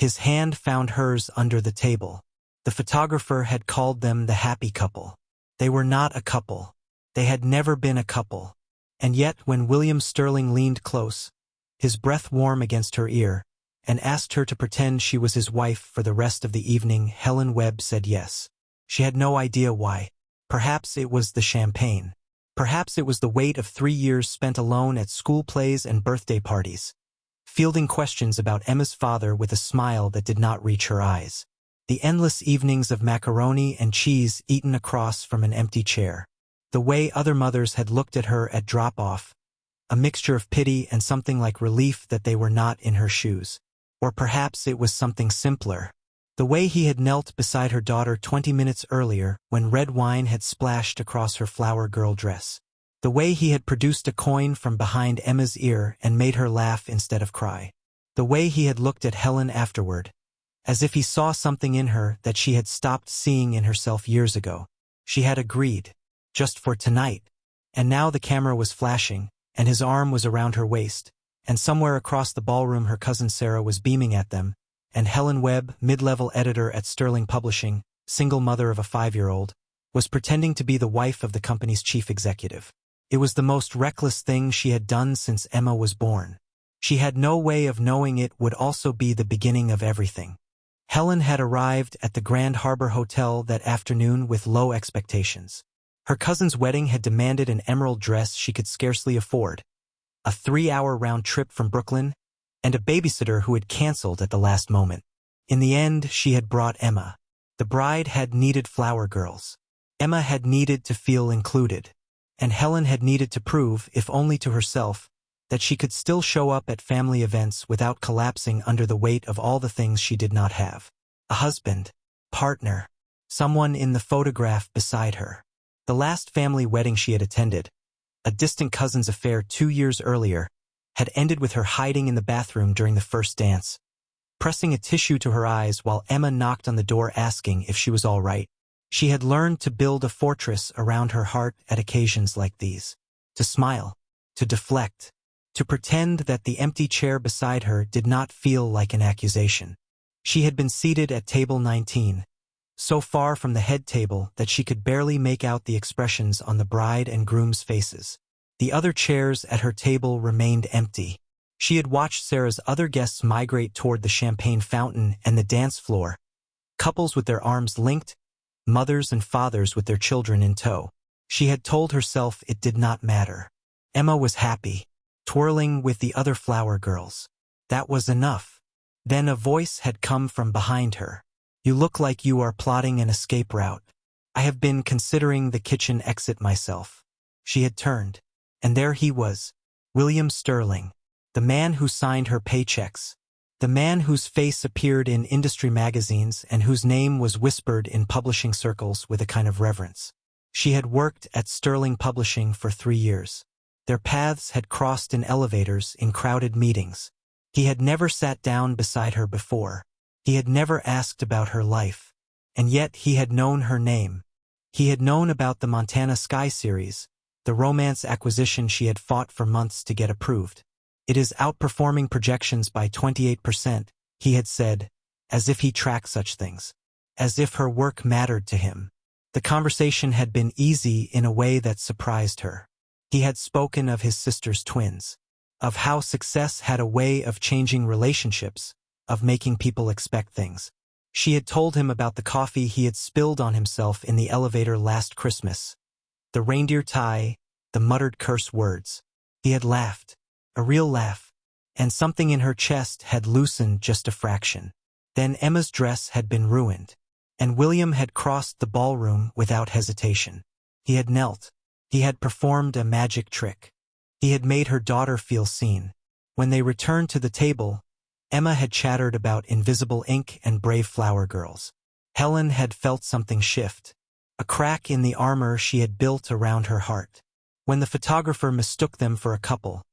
His hand found hers under the table. The photographer had called them the happy couple. They were not a couple. They had never been a couple. And yet, when William Sterling leaned close, his breath warm against her ear, and asked her to pretend she was his wife for the rest of the evening, Helen Webb said yes. She had no idea why. Perhaps it was the champagne. Perhaps it was the weight of 3 years spent alone at school plays and birthday parties, fielding questions about Emma's father with a smile that did not reach her eyes. The endless evenings of macaroni and cheese eaten across from an empty chair. The way other mothers had looked at her at drop-off, a mixture of pity and something like relief that they were not in her shoes. Or perhaps it was something simpler. The way he had knelt beside her daughter 20 minutes earlier when red wine had splashed across her flower girl dress. The way he had produced a coin from behind Emma's ear and made her laugh instead of cry. The way he had looked at Helen afterward, as if he saw something in her that she had stopped seeing in herself years ago. She had agreed. Just for tonight. And now the camera was flashing, and his arm was around her waist, and somewhere across the ballroom her cousin Sarah was beaming at them, and Helen Webb, mid-level editor at Sterling Publishing, single mother of a 5-year-old, was pretending to be the wife of the company's chief executive. It was the most reckless thing she had done since Emma was born. She had no way of knowing it would also be the beginning of everything. Helen had arrived at the Grand Harbor Hotel that afternoon with low expectations. Her cousin's wedding had demanded an emerald dress she could scarcely afford, a 3-hour round trip from Brooklyn, and a babysitter who had canceled at the last moment. In the end, she had brought Emma. The bride had needed flower girls. Emma had needed to feel included. And Helen had needed to prove, if only to herself, that she could still show up at family events without collapsing under the weight of all the things she did not have. A husband, partner, someone in the photograph beside her. The last family wedding she had attended, a distant cousin's affair 2 years earlier, had ended with her hiding in the bathroom during the first dance, pressing a tissue to her eyes while Emma knocked on the door asking if she was all right. She had learned to build a fortress around her heart at occasions like these, to smile, to deflect, to pretend that the empty chair beside her did not feel like an accusation. She had been seated at table 19, so far from the head table that she could barely make out the expressions on the bride and groom's faces. The other chairs at her table remained empty. She had watched Sarah's other guests migrate toward the champagne fountain and the dance floor, couples with their arms linked, mothers and fathers with their children in tow. She had told herself it did not matter. Emma was happy, twirling with the other flower girls. That was enough. Then a voice had come from behind her. "You look like you are plotting an escape route. I have been considering the kitchen exit myself." She had turned, and there he was, William Sterling, the man who signed her paychecks, the man whose face appeared in industry magazines and whose name was whispered in publishing circles with a kind of reverence. She had worked at Sterling Publishing for 3 years. Their paths had crossed in elevators in crowded meetings. He had never sat down beside her before. He had never asked about her life. And yet he had known her name. He had known about the Montana Sky series, the romance acquisition she had fought for months to get approved. "It is outperforming projections by 28%, he had said, as if he tracked such things. As if her work mattered to him. The conversation had been easy in a way that surprised her. He had spoken of his sister's twins, of how success had a way of changing relationships, of making people expect things. She had told him about the coffee he had spilled on himself in the elevator last Christmas, the reindeer tie, the muttered curse words. He had laughed, a real laugh, and something in her chest had loosened just a fraction. Then Emma's dress had been ruined, and William had crossed the ballroom without hesitation. He had knelt. He had performed a magic trick. He had made her daughter feel seen. When they returned to the table, Emma had chattered about invisible ink and brave flower girls. Helen had felt something shift, a crack in the armor she had built around her heart. When the photographer mistook them for a couple,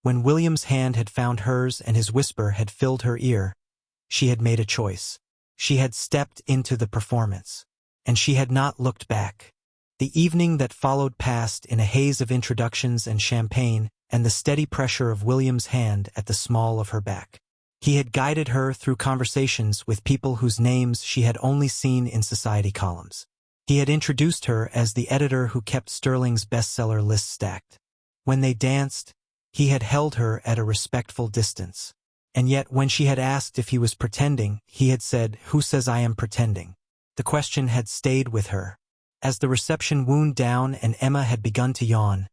when William's hand had found hers and his whisper had filled her ear, she had made a choice. She had stepped into the performance, and she had not looked back. The evening that followed passed in a haze of introductions and champagne and the steady pressure of William's hand at the small of her back. He had guided her through conversations with people whose names she had only seen in society columns. He had introduced her as the editor who kept Sterling's bestseller list stacked. When they danced, he had held her at a respectful distance. And yet when she had asked if he was pretending, he had said, "Who says I am pretending?" The question had stayed with her. As the reception wound down and Emma had begun to yawn,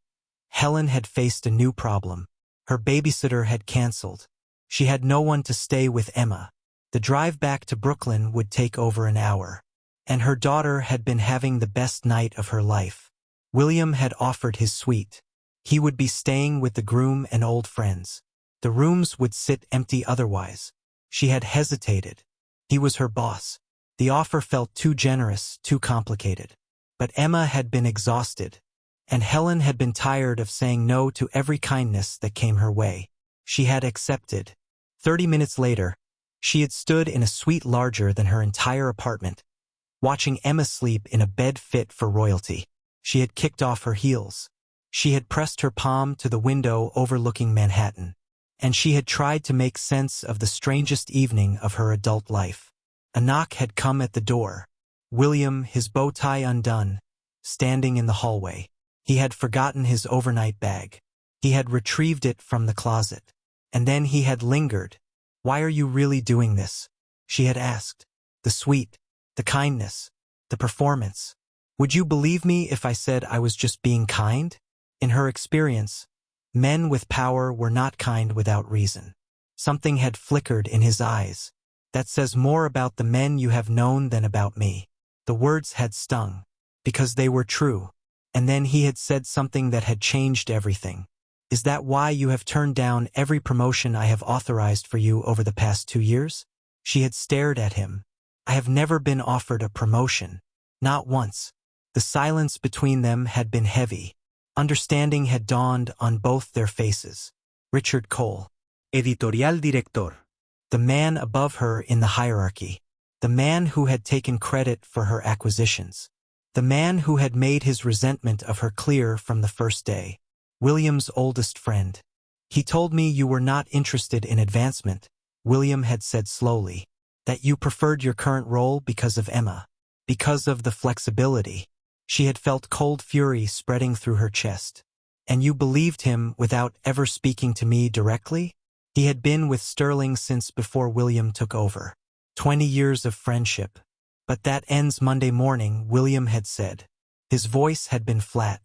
Helen had faced a new problem. Her babysitter had canceled. She had no one to stay with Emma. The drive back to Brooklyn would take over an hour. And her daughter had been having the best night of her life. William had offered his suite. He would be staying with the groom and old friends. The rooms would sit empty otherwise. She had hesitated. He was her boss. The offer felt too generous, too complicated. But Emma had been exhausted. And Helen had been tired of saying no to every kindness that came her way. She had accepted. 30 minutes later, she had stood in a suite larger than her entire apartment, watching Emma sleep in a bed fit for royalty. She had kicked off her heels. She had pressed her palm to the window overlooking Manhattan. And she had tried to make sense of the strangest evening of her adult life. A knock had come at the door. William, his bow tie undone, standing in the hallway. He had forgotten his overnight bag. He had retrieved it from the closet. And then he had lingered. "Why are you really doing this?" she had asked. The suite, the kindness, the performance. "Would you believe me if I said I was just being kind?" In her experience, men with power were not kind without reason. Something had flickered in his eyes. "That says more about the men you have known than about me." The words had stung, because they were true. And then he had said something that had changed everything. "Is that why you have turned down every promotion I have authorized for you over the past 2 years?" She had stared at him. "I have never been offered a promotion. Not once." The silence between them had been heavy. Understanding had dawned on both their faces. Richard Cole, editorial director. The man above her in the hierarchy. The man who had taken credit for her acquisitions. The man who had made his resentment of her clear from the first day. William's oldest friend. "He told me you were not interested in advancement," William had said slowly. "That you preferred your current role because of Emma. Because of the flexibility." She had felt cold fury spreading through her chest. "And you believed him without ever speaking to me directly?" He had been with Sterling since before William took over. 20 years of friendship. "But that ends Monday morning," William had said. His voice had been flat.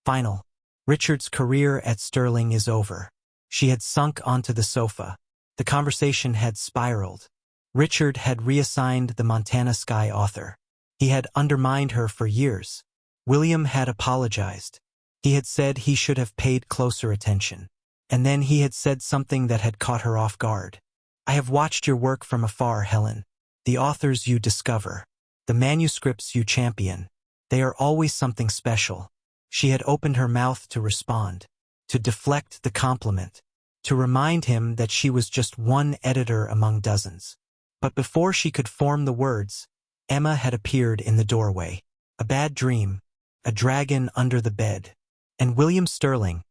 Final. "Richard's career at Sterling is over." She had sunk onto the sofa. The conversation had spiraled. Richard had reassigned the Montana Sky author. He had undermined her for years. William had apologized. He had said he should have paid closer attention. And then he had said something that had caught her off guard. "I have watched your work from afar, Helen. The authors you discover. The manuscripts you champion. They are always something special." She had opened her mouth to respond, to deflect the compliment, to remind him that she was just one editor among dozens. But before she could form the words, Emma had appeared in the doorway. A bad dream, a dragon under the bed. And William Sterling,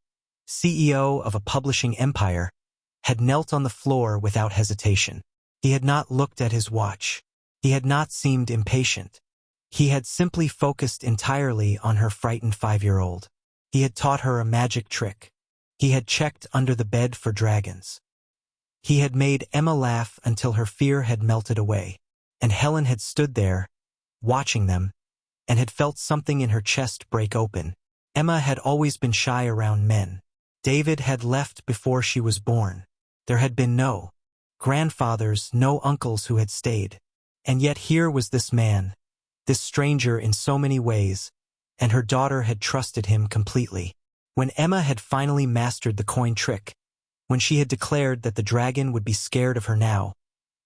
CEO of a publishing empire, had knelt on the floor without hesitation. He had not looked at his watch. He had not seemed impatient. He had simply focused entirely on her frightened 5-year-old. He had taught her a magic trick. He had checked under the bed for dragons. He had made Emma laugh until her fear had melted away. And Helen had stood there, watching them, and had felt something in her chest break open. Emma had always been shy around men. David had left before she was born. There had been no grandfathers, no uncles who had stayed. And yet here was this man, this stranger in so many ways, and her daughter had trusted him completely. When Emma had finally mastered the coin trick, when she had declared that the dragon would be scared of her now,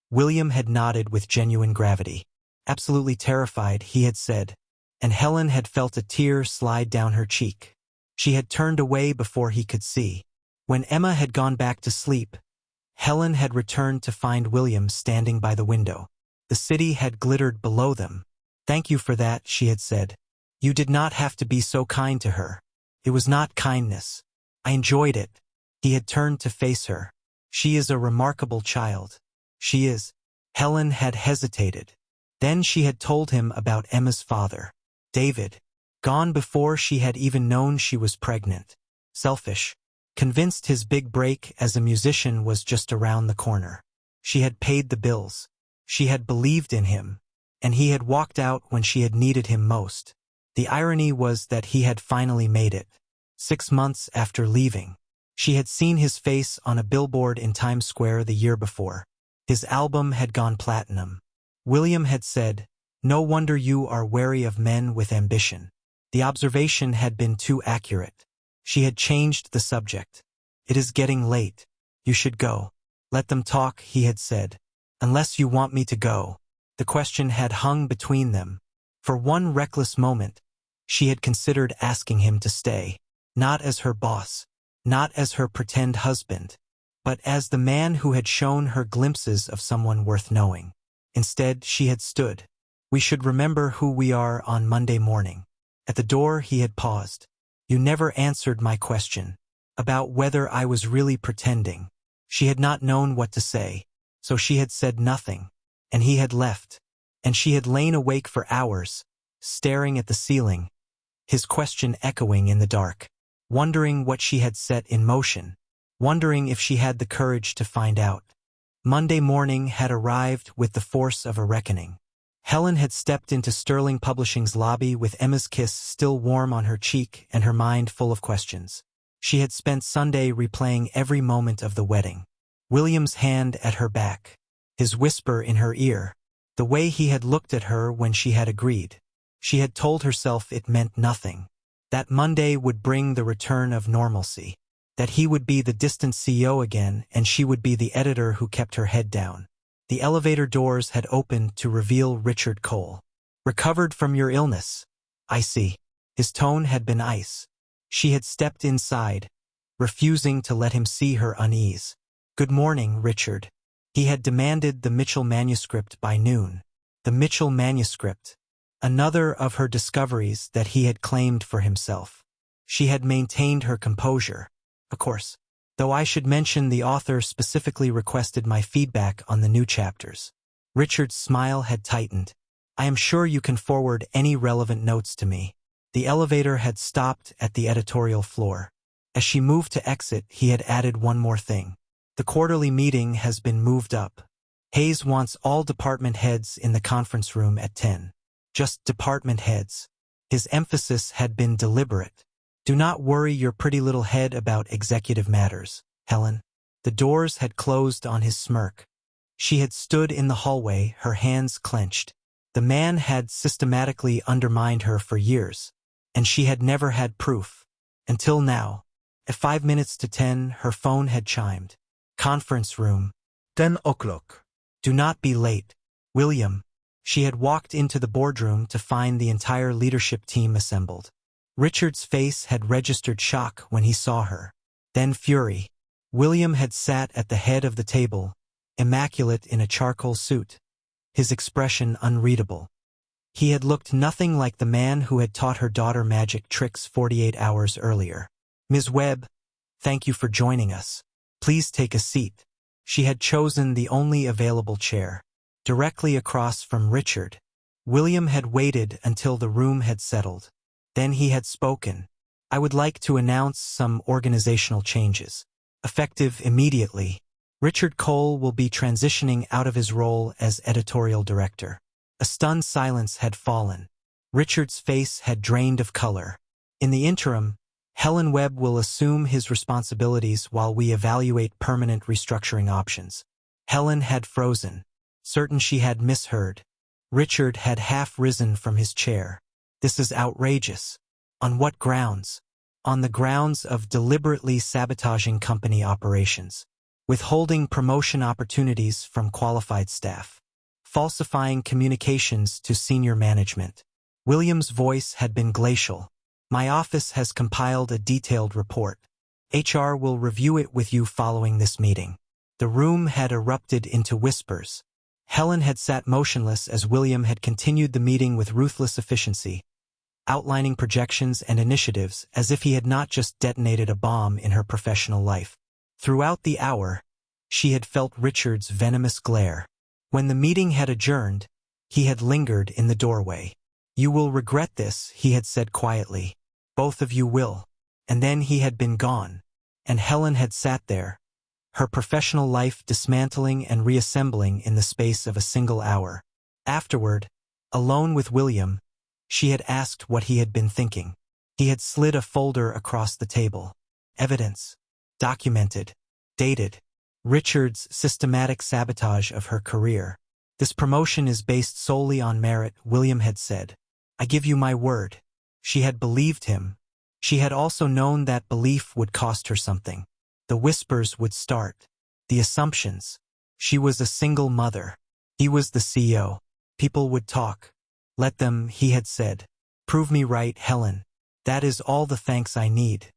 William had nodded with genuine gravity. Absolutely terrified, he had said, and Helen had felt a tear slide down her cheek. She had turned away before he could see. When Emma had gone back to sleep, Helen had returned to find William standing by the window. The city had glittered below them. "Thank you for that," she had said. "You did not have to be so kind to her. It was not kindness. I enjoyed it." He had turned to face her. She is a remarkable child. She is. Helen had hesitated. Then she had told him about Emma's father, David, gone before she had even known she was pregnant. Selfish. Convinced his big break as a musician was just around the corner. She had paid the bills. She had believed in him. And he had walked out when she had needed him most. The irony was that he had finally made it. 6 months after leaving. She had seen his face on a billboard in Times Square the year before. His album had gone platinum. William had said, "No wonder you are wary of men with ambition." The observation had been too accurate. She had changed the subject. "It is getting late. You should go." "Let them talk," he had said. "Unless you want me to go." The question had hung between them. For one reckless moment, she had considered asking him to stay. Not as her boss. Not as her pretend husband. But as the man who had shown her glimpses of someone worth knowing. Instead, she had stood. "We should remember who we are on Monday morning." At the door he had paused. "You never answered my question. About whether I was really pretending." She had not known what to say. So she had said nothing. And he had left. And she had lain awake for hours, staring at the ceiling, his question echoing in the dark, wondering what she had set in motion, wondering if she had the courage to find out. Monday morning had arrived with the force of a reckoning. Helen had stepped into Sterling Publishing's lobby with Emma's kiss still warm on her cheek and her mind full of questions. She had spent Sunday replaying every moment of the wedding. William's hand at her back, his whisper in her ear, the way he had looked at her when she had agreed. She had told herself it meant nothing. That Monday would bring the return of normalcy. That he would be the distant CEO again and she would be the editor who kept her head down. The elevator doors had opened to reveal Richard Cole. "Recovered from your illness. I see." His tone had been ice. She had stepped inside, refusing to let him see her unease. "Good morning, Richard." He had demanded the Mitchell manuscript by noon. The Mitchell manuscript. Another of her discoveries that he had claimed for himself. She had maintained her composure. "Of course. Though I should mention the author specifically requested my feedback on the new chapters." Richard's smile had tightened. "I am sure you can forward any relevant notes to me." The elevator had stopped at the editorial floor. As she moved to exit, he had added one more thing. "The quarterly meeting has been moved up. Hayes wants all department heads in the conference room at 10. Just department heads." His emphasis had been deliberate. "Do not worry your pretty little head about executive matters, Helen." The doors had closed on his smirk. She had stood in the hallway, her hands clenched. The man had systematically undermined her for years, and she had never had proof. Until now. At 5 minutes to 10, her phone had chimed. Conference room. 10 o'clock. "Do not be late. William." She had walked into the boardroom to find the entire leadership team assembled. Richard's face had registered shock when he saw her. Then fury. William had sat at the head of the table, immaculate in a charcoal suit, his expression unreadable. He had looked nothing like the man who had taught her daughter magic tricks 48 hours earlier. "Ms. Webb, thank you for joining us. Please take a seat." She had chosen the only available chair, directly across from Richard. William had waited until the room had settled. Then he had spoken. "I would like to announce some organizational changes. Effective immediately. Richard Cole will be transitioning out of his role as editorial director." A stunned silence had fallen. Richard's face had drained of color. "In the interim, Helen Webb will assume his responsibilities while we evaluate permanent restructuring options." Helen had frozen, certain she had misheard. Richard had half risen from his chair. "This is outrageous." "On what grounds?" "On the grounds of deliberately sabotaging company operations, withholding promotion opportunities from qualified staff, falsifying communications to senior management." William's voice had been glacial. "My office has compiled a detailed report. HR will review it with you following this meeting." The room had erupted into whispers. Helen had sat motionless as William had continued the meeting with ruthless efficiency, outlining projections and initiatives as if he had not just detonated a bomb in her professional life. Throughout the hour, She had felt Richard's venomous glare. When the meeting had adjourned, he had lingered in the doorway. "You will regret this," he had said quietly. "Both of you will." And then he had been gone, and Helen had sat there, her professional life dismantling and reassembling in the space of a single hour. Afterward, alone with William, she had asked what he had been thinking. He had slid a folder across the table. Evidence. Documented. Dated. Richard's systematic sabotage of her career. "This promotion is based solely on merit," William had said. "I give you my word." She had believed him. She had also known that belief would cost her something. The whispers would start. The assumptions. She was a single mother. He was the CEO. People would talk. "Let them," he had said. "Prove me right, Helen. That is all the thanks I need."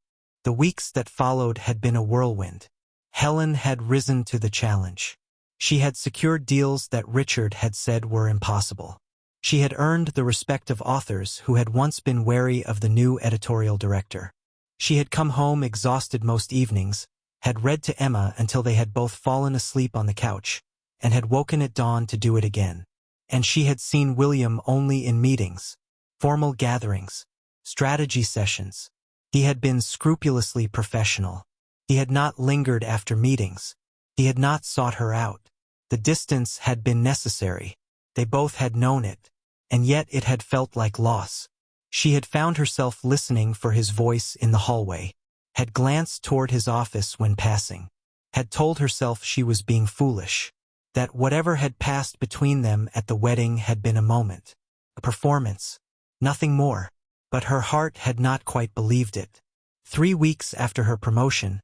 The weeks that followed had been a whirlwind. Helen had risen to the challenge. She had secured deals that Richard had said were impossible. She had earned the respect of authors who had once been wary of the new editorial director. She had come home exhausted most evenings, had read to Emma until they had both fallen asleep on the couch, and had woken at dawn to do it again. And she had seen William only in meetings, formal gatherings, strategy sessions. He had been scrupulously professional. He had not lingered after meetings. He had not sought her out. The distance had been necessary. They both had known it. And yet it had felt like loss. She had found herself listening for his voice in the hallway, had glanced toward his office when passing, had told herself she was being foolish, that whatever had passed between them at the wedding had been a moment, a performance, nothing more. But her heart had not quite believed it. 3 weeks after her promotion,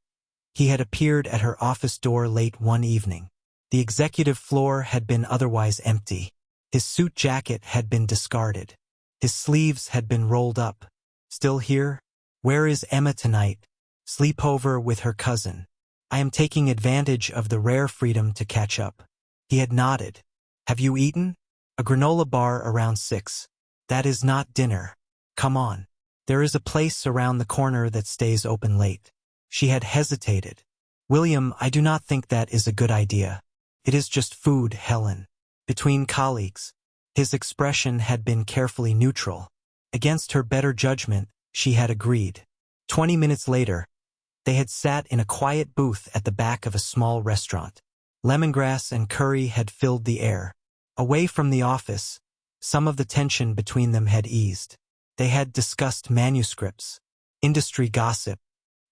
he had appeared at her office door late one evening. The executive floor had been otherwise empty. His suit jacket had been discarded. His sleeves had been rolled up. "Still here? Where is Emma tonight? Sleepover with her cousin. I am taking advantage of the rare freedom to catch up." He had nodded. "Have you eaten? A granola bar around 6. That is not dinner. Come on. There is a place around the corner that stays open late." She had hesitated. "William, I do not think that is a good idea. It is just food, Helen. Between colleagues." His expression had been carefully neutral. Against her better judgment, she had agreed. 20 minutes later, they had sat in a quiet booth at the back of a small restaurant. Lemongrass and curry had filled the air. Away from the office, some of the tension between them had eased. They had discussed manuscripts, industry gossip,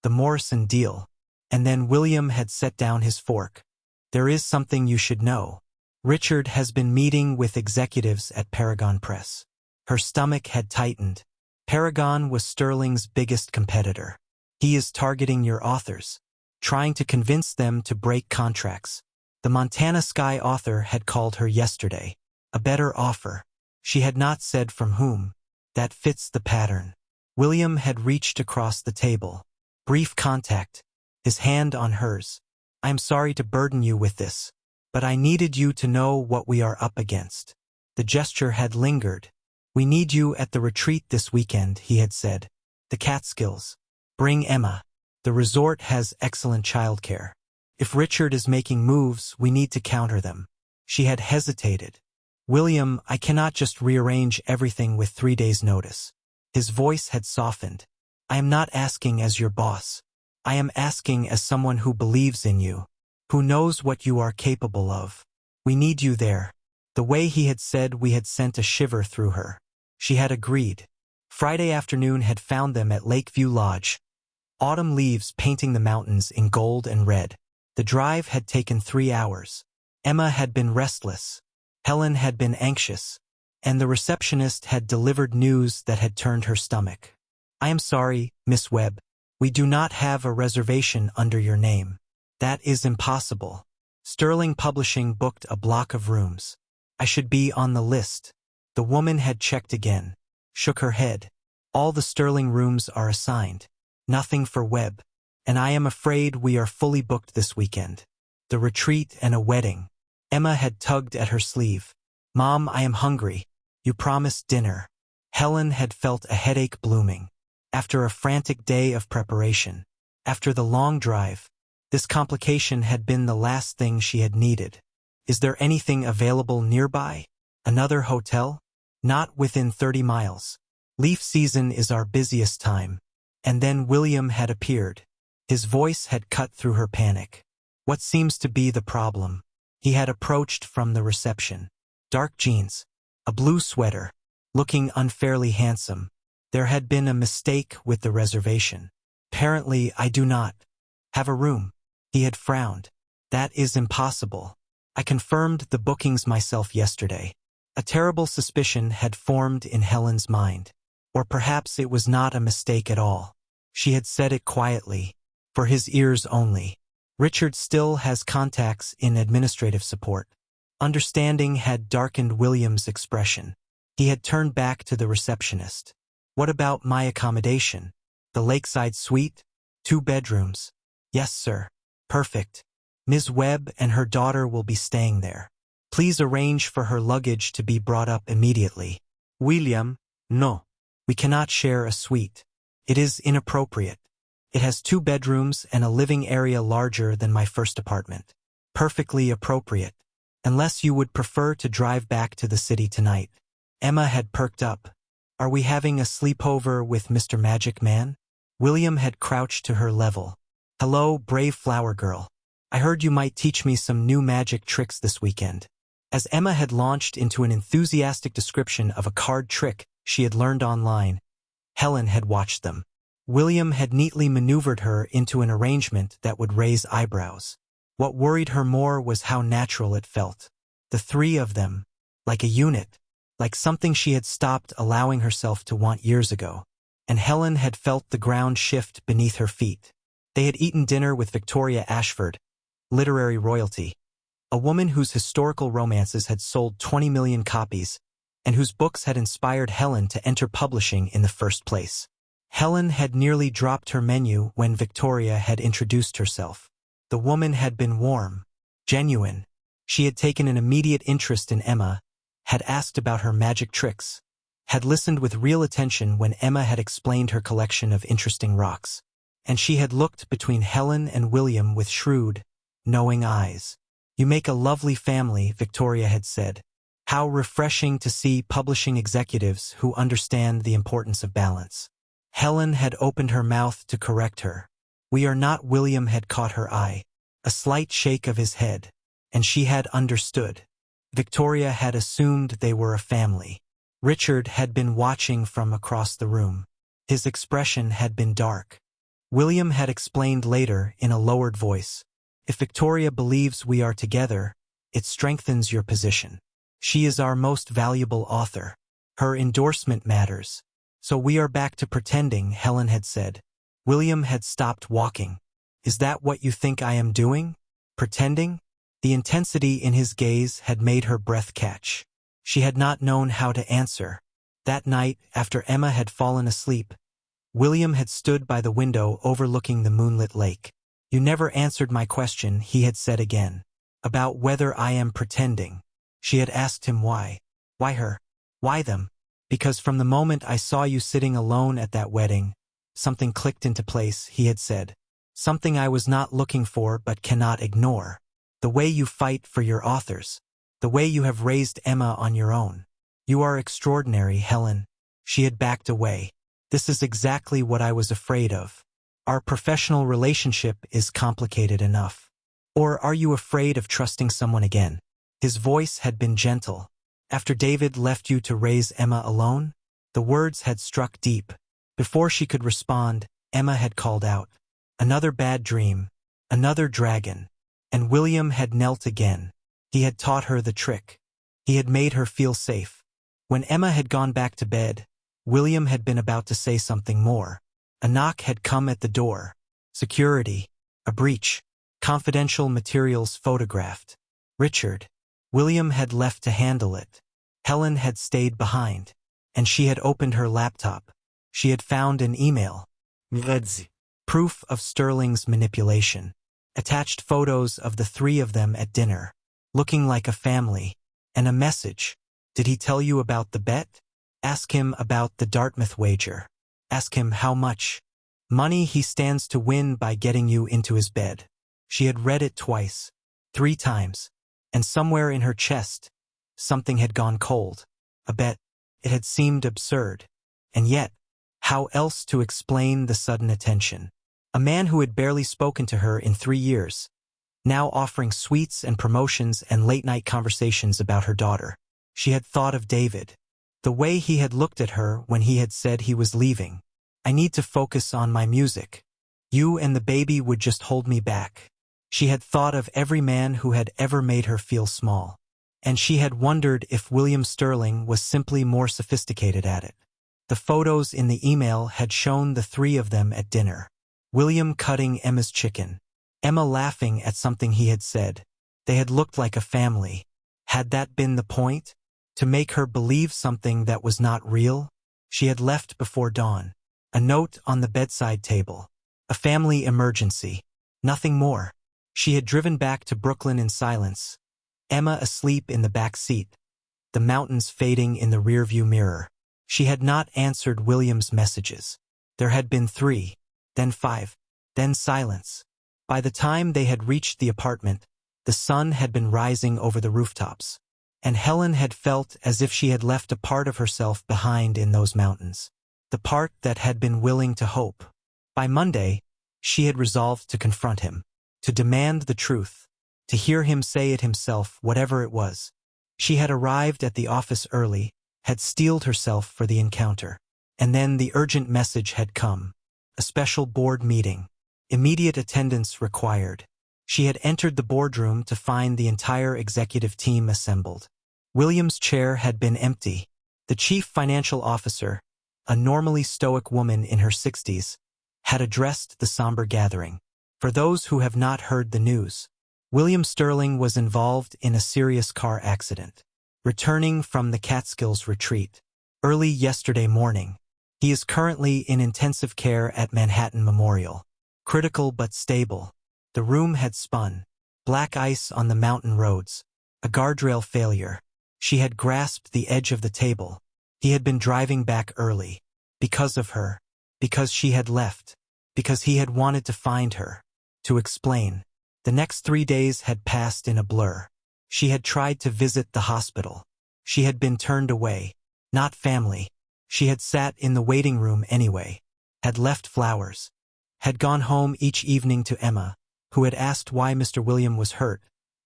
the Morrison deal, and then William had set down his fork. "There is something you should know. Richard has been meeting with executives at Paragon Press." Her stomach had tightened. Paragon was Sterling's biggest competitor. "He is targeting your authors, trying to convince them to break contracts." The Montana Sky author had called her yesterday. A better offer. She had not said from whom. That fits the pattern. William had reached across the table. Brief contact, his hand on hers. "I am sorry to burden you with this, but I needed you to know what we are up against." The gesture had lingered. "We need you at the retreat this weekend," he had said. "The Catskills. Bring Emma. The resort has excellent childcare. If Richard is making moves, we need to counter them." She had hesitated. "William, I cannot just rearrange everything with 3 days' notice." His voice had softened. "I am not asking as your boss. I am asking as someone who believes in you, who knows what you are capable of. We need you there." The way he had said we had sent a shiver through her. She had agreed. Friday afternoon had found them at Lakeview Lodge. Autumn leaves painting the mountains in gold and red. The drive had taken 3 hours. Emma had been restless. Helen had been anxious. And the receptionist had delivered news that had turned her stomach. "I am sorry, Miss Webb. We do not have a reservation under your name. That is impossible. Sterling Publishing booked a block of rooms. I should be on the list." The woman had checked again, shook her head. "All the Sterling rooms are assigned. Nothing for Webb. And I am afraid we are fully booked this weekend. The retreat and a wedding." Emma had tugged at her sleeve. "Mom, I am hungry. You promised dinner." Helen had felt a headache blooming. After a frantic day of preparation, after the long drive, This complication had been the last thing she had needed. Is there anything available nearby? Another hotel? Not within 30 miles. Leaf season is our busiest time. And then William had appeared. His voice had cut through her panic. What seems to be the problem? He had approached from the reception. Dark jeans, a blue sweater, looking unfairly handsome. There had been a mistake with the reservation. Apparently, I do not have a room. He had frowned. That is impossible. I confirmed the bookings myself yesterday. A terrible suspicion had formed in Helen's mind. Or perhaps it was not a mistake at all. She had said it quietly, for his ears only. Richard still has contacts in administrative support. Understanding had darkened William's expression. He had turned back to the receptionist. What about my accommodation? The lakeside suite? 2 bedrooms. Yes, sir. Perfect. Ms. Webb and her daughter will be staying there. Please arrange for her luggage to be brought up immediately. William, no. We cannot share a suite. It is inappropriate. It has 2 bedrooms and a living area larger than my first apartment. Perfectly appropriate. Unless you would prefer to drive back to the city tonight. Emma had perked up. Are we having a sleepover with Mr. Magic Man? William had crouched to her level. Hello, brave flower girl. I heard you might teach me some new magic tricks this weekend. As Emma had launched into an enthusiastic description of a card trick she had learned online, Helen had watched them. William had neatly maneuvered her into an arrangement that would raise eyebrows. What worried her more was how natural it felt. The 3 of them, like a unit, like something she had stopped allowing herself to want years ago. And Helen had felt the ground shift beneath her feet. They had eaten dinner with Victoria Ashford, literary royalty, a woman whose historical romances had sold 20 million copies, and whose books had inspired Helen to enter publishing in the first place. Helen had nearly dropped her menu when Victoria had introduced herself. The woman had been warm, genuine. She had taken an immediate interest in Emma, had asked about her magic tricks, had listened with real attention when Emma had explained her collection of interesting rocks. And she had looked between Helen and William with shrewd, knowing eyes. You make a lovely family, Victoria had said. How refreshing to see publishing executives who understand the importance of balance. Helen had opened her mouth to correct her. We are not. William had caught her eye. A slight shake of his head. And she had understood. Victoria had assumed they were a family. Richard had been watching from across the room. His expression had been dark. William had explained later in a lowered voice. If Victoria believes we are together, it strengthens your position. She is our most valuable author. Her endorsement matters. So we are back to pretending, Helen had said. William had stopped walking. Is that what you think I am doing? Pretending? The intensity in his gaze had made her breath catch. She had not known how to answer. That night, after Emma had fallen asleep, William had stood by the window overlooking the moonlit lake. You never answered my question, he had said again. About whether I am pretending. She had asked him why. Why her? Why them? Because from the moment I saw you sitting alone at that wedding, something clicked into place, he had said. Something I was not looking for but cannot ignore. The way you fight for your authors. The way you have raised Emma on your own. You are extraordinary, Helen. She had backed away. This is exactly what I was afraid of. Our professional relationship is complicated enough. Or are you afraid of trusting someone again? His voice had been gentle. After David left you to raise Emma alone? The words had struck deep. Before she could respond, Emma had called out. Another bad dream. Another dragon. And William had knelt again. He had taught her the trick. He had made her feel safe. When Emma had gone back to bed, William had been about to say something more. A knock had come at the door. Security. A breach. Confidential materials photographed. Richard. William had left to handle it. Helen had stayed behind. And she had opened her laptop. She had found an email. Proof of Sterling's manipulation. Attached photos of the 3 of them at dinner, looking like a family, and a message. Did he tell you about the bet? Ask him about the Dartmouth wager. Ask him how much money he stands to win by getting you into his bed. She had read it twice, 3 times, and somewhere in her chest, something had gone cold. A bet. It had seemed absurd. And yet, how else to explain the sudden attention? A man who had barely spoken to her in 3 years, now offering sweets and promotions and late-night conversations about her daughter. She had thought of David. The way he had looked at her when he had said he was leaving. I need to focus on my music. You and the baby would just hold me back. She had thought of every man who had ever made her feel small. And she had wondered if William Sterling was simply more sophisticated at it. The photos in the email had shown the 3 of them at dinner. William cutting Emma's chicken. Emma laughing at something he had said. They had looked like a family. Had that been the point? To make her believe something that was not real? She had left before dawn. A note on the bedside table. A family emergency. Nothing more. She had driven back to Brooklyn in silence. Emma asleep in the back seat. The mountains fading in the rearview mirror. She had not answered William's messages. There had been 3, then 5, then silence. By the time they had reached the apartment, the sun had been rising over the rooftops. And Helen had felt as if she had left a part of herself behind in those mountains. The part that had been willing to hope. By Monday, she had resolved to confront him, to demand the truth, to hear him say it himself, whatever it was. She had arrived at the office early, had steeled herself for the encounter. And then the urgent message had come. A special board meeting. Immediate attendance required. She had entered the boardroom to find the entire executive team assembled. William's chair had been empty. The chief financial officer, a normally stoic woman in her 60s, had addressed the somber gathering. For those who have not heard the news, William Sterling was involved in a serious car accident. Returning from the Catskills retreat early yesterday morning. He is currently in intensive care at Manhattan Memorial. Critical but stable. The room had spun. Black ice on the mountain roads. A guardrail failure. She had grasped the edge of the table. He had been driving back early. Because of her. Because she had left. Because he had wanted to find her. To explain. The next 3 days had passed in a blur. She had tried to visit the hospital. She had been turned away. Not family. She had sat in the waiting room anyway. Had left flowers. Had gone home each evening to Emma, who had asked why Mr. William was hurt,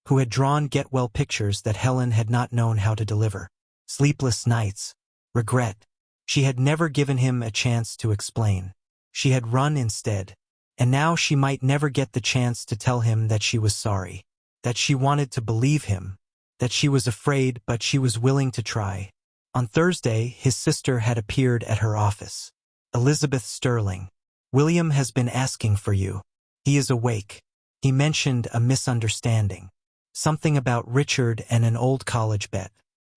who had drawn get-well pictures that Helen had not known how to deliver. Sleepless nights. Regret. She had never given him a chance to explain. She had run instead. And now she might never get the chance to tell him that she was sorry. That she wanted to believe him. That she was afraid but she was willing to try. On Thursday, his sister had appeared at her office. Elizabeth Sterling. William has been asking for you. He is awake. He mentioned a misunderstanding. Something about Richard and an old college bet.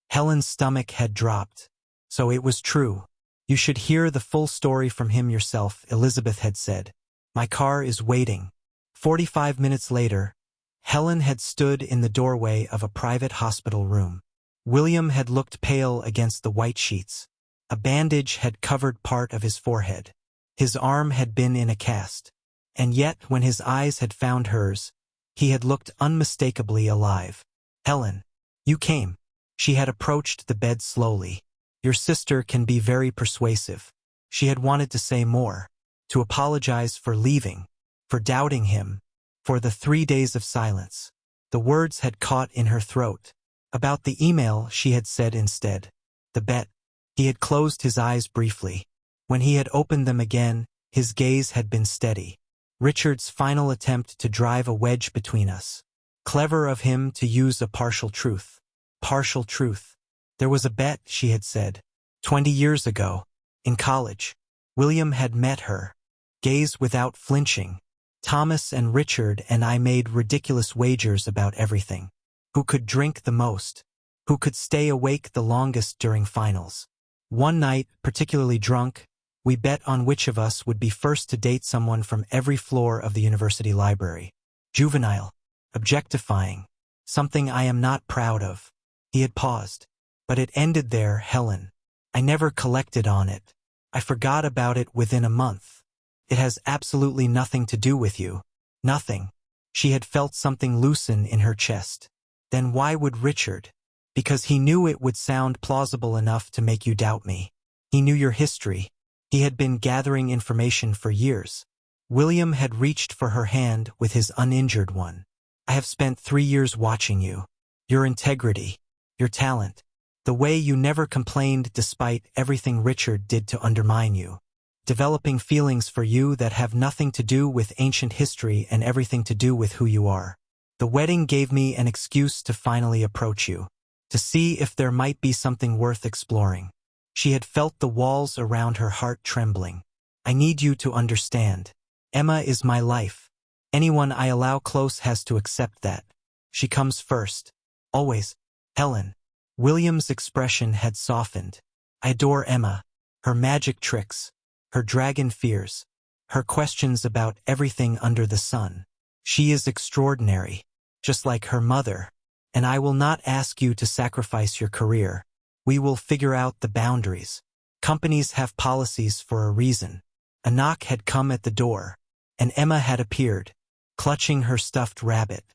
Helen's stomach had dropped. So it was true. You should hear the full story from him yourself, Elizabeth had said. My car is waiting. 45 minutes later, Helen had stood in the doorway of a private hospital room. William had looked pale against the white sheets. A bandage had covered part of his forehead. His arm had been in a cast. And yet, when his eyes had found hers, he had looked unmistakably alive. Helen, you came. She had approached the bed slowly. Your sister can be very persuasive. She had wanted to say more, to apologize for leaving, for doubting him, for the 3 days of silence. The words had caught in her throat. About the email, she had said instead. The bet. He had closed his eyes briefly. When he had opened them again, his gaze had been steady. Richard's final attempt to drive a wedge between us. Clever of him to use a partial truth. Partial truth. There was a bet, she had said. 20 years ago. In college. William had met her. Gaze without flinching. Thomas and Richard and I made ridiculous wagers about everything. Who could drink the most? Who could stay awake the longest during finals? One night, particularly drunk, we bet on which of us would be first to date someone from every floor of the university library. Juvenile. Objectifying. Something I am not proud of. He had paused. But it ended there, Helen. I never collected on it. I forgot about it within a month. It has absolutely nothing to do with you. Nothing. She had felt something loosen in her chest. Then why would Richard? Because he knew it would sound plausible enough to make you doubt me. He knew your history. He had been gathering information for years. William had reached for her hand with his uninjured one. I have spent 3 years watching you. Your integrity. Your talent. The way you never complained despite everything Richard did to undermine you. Developing feelings for you that have nothing to do with ancient history and everything to do with who you are. The wedding gave me an excuse to finally approach you. To see if there might be something worth exploring. She had felt the walls around her heart trembling. I need you to understand. Emma is my life. Anyone I allow close has to accept that. She comes first. Always. Helen. William's expression had softened. I adore Emma. Her magic tricks. Her dragon fears. Her questions about everything under the sun. She is extraordinary. Just like her mother. And I will not ask you to sacrifice your career. We will figure out the boundaries. Companies have policies for a reason. A knock had come at the door, and Emma had appeared, clutching her stuffed rabbit.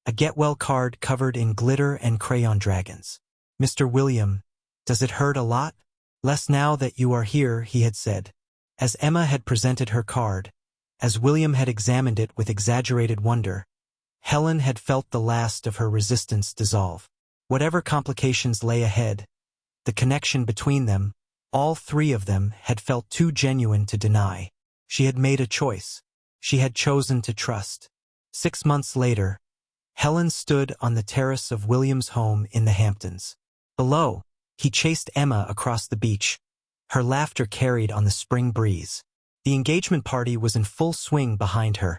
A get-well card covered in glitter and crayon dragons. Mr. William, does it hurt a lot? Less now that you are here, he had said. As Emma had presented her card, as William had examined it with exaggerated wonder, Helen had felt the last of her resistance dissolve. Whatever complications lay ahead, the connection between them, all three of them, had felt too genuine to deny. She had made a choice. She had chosen to trust. 6 months later, Helen stood on the terrace of William's home in the Hamptons. Below, he chased Emma across the beach. Her laughter carried on the spring breeze. The engagement party was in full swing behind her.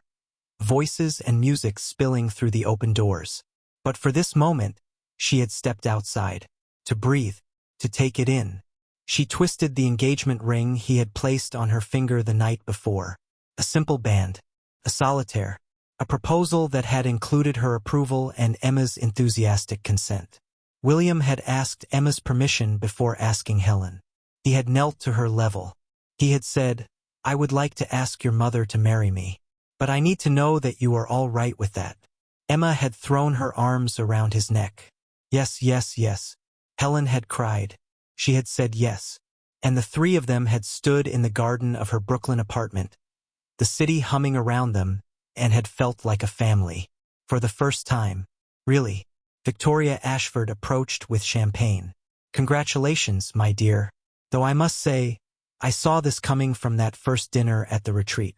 Voices and music spilling through the open doors. But for this moment, she had stepped outside. To breathe. To take it in. She twisted the engagement ring he had placed on her finger the night before. A simple band. A solitaire. A proposal that had included her approval and Emma's enthusiastic consent. William had asked Emma's permission before asking Helen. He had knelt to her level. He had said, I would like to ask your mother to marry me. But I need to know that you are all right with that. Emma had thrown her arms around his neck. Yes, yes, yes. Helen had cried. She had said yes. And the three of them had stood in the garden of her Brooklyn apartment, the city humming around them, and had felt like a family. For the first time. Really. Victoria Ashford approached with champagne. Congratulations, my dear. Though I must say, I saw this coming from that first dinner at the retreat.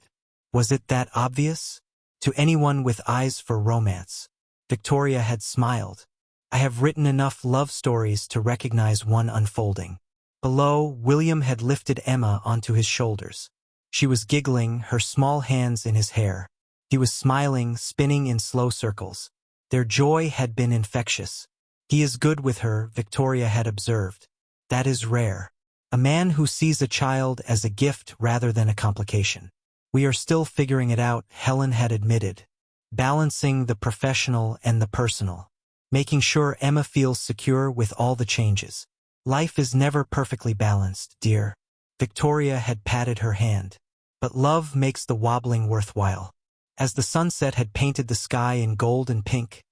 Was it that obvious? To anyone with eyes for romance. Victoria had smiled. I have written enough love stories to recognize one unfolding. Below, William had lifted Emma onto his shoulders. She was giggling, her small hands in his hair. He was smiling, spinning in slow circles. Their joy had been infectious. He is good with her, Victoria had observed. That is rare. A man who sees a child as a gift rather than a complication. We are still figuring it out, Helen had admitted. Balancing the professional and the personal. Making sure Emma feels secure with all the changes. Life is never perfectly balanced, dear. Victoria had patted her hand. But love makes the wobbling worthwhile. As the sunset had painted the sky in gold and pink,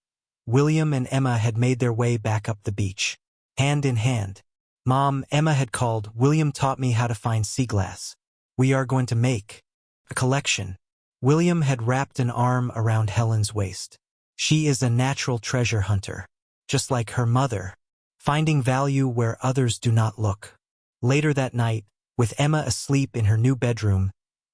William and Emma had made their way back up the beach. Hand in hand. Mom, Emma had called, William taught me how to find sea glass. We are going to make a collection. William had wrapped an arm around Helen's waist. She is a natural treasure hunter. Just like her mother. Finding value where others do not look. Later that night, with Emma asleep in her new bedroom,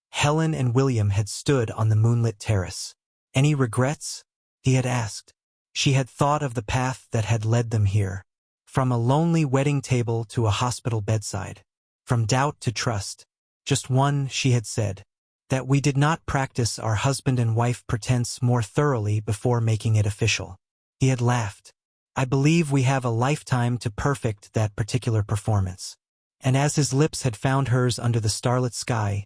Helen and William had stood on the moonlit terrace. Any regrets? He had asked. She had thought of the path that had led them here. From a lonely wedding table to a hospital bedside. From doubt to trust. Just one, she had said. That we did not practice our husband and wife pretense more thoroughly before making it official. He had laughed. I believe we have a lifetime to perfect that particular performance. And as his lips had found hers under the starlit sky,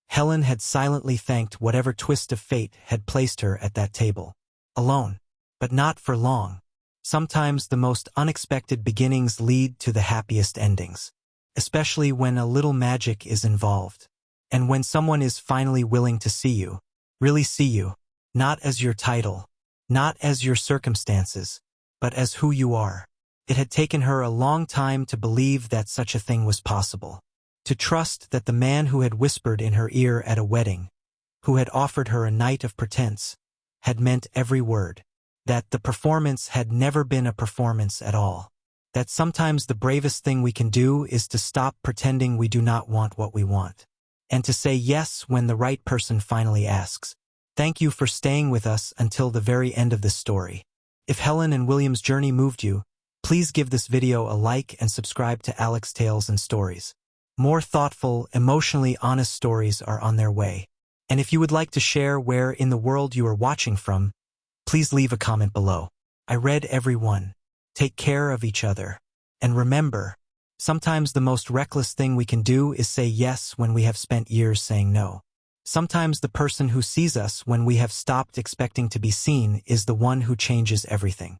Helen had silently thanked whatever twist of fate had placed her at that table. Alone. But not for long. Sometimes the most unexpected beginnings lead to the happiest endings. Especially when a little magic is involved. And when someone is finally willing to see you, really see you. Not as your title, not as your circumstances, but as who you are. It had taken her a long time to believe that such a thing was possible. To trust that the man who had whispered in her ear at a wedding, who had offered her a night of pretense, had meant every word. That the performance had never been a performance at all. That sometimes the bravest thing we can do is to stop pretending we do not want what we want. And to say yes when the right person finally asks. Thank you for staying with us until the very end of this story. If Helen and William's journey moved you, please give this video a like and subscribe to Alex Tales and Stories. More thoughtful, emotionally honest stories are on their way. And if you would like to share where in the world you are watching from, please leave a comment below. I read every one. Take care of each other. And remember, sometimes the most reckless thing we can do is say yes when we have spent years saying no. Sometimes the person who sees us when we have stopped expecting to be seen is the one who changes everything.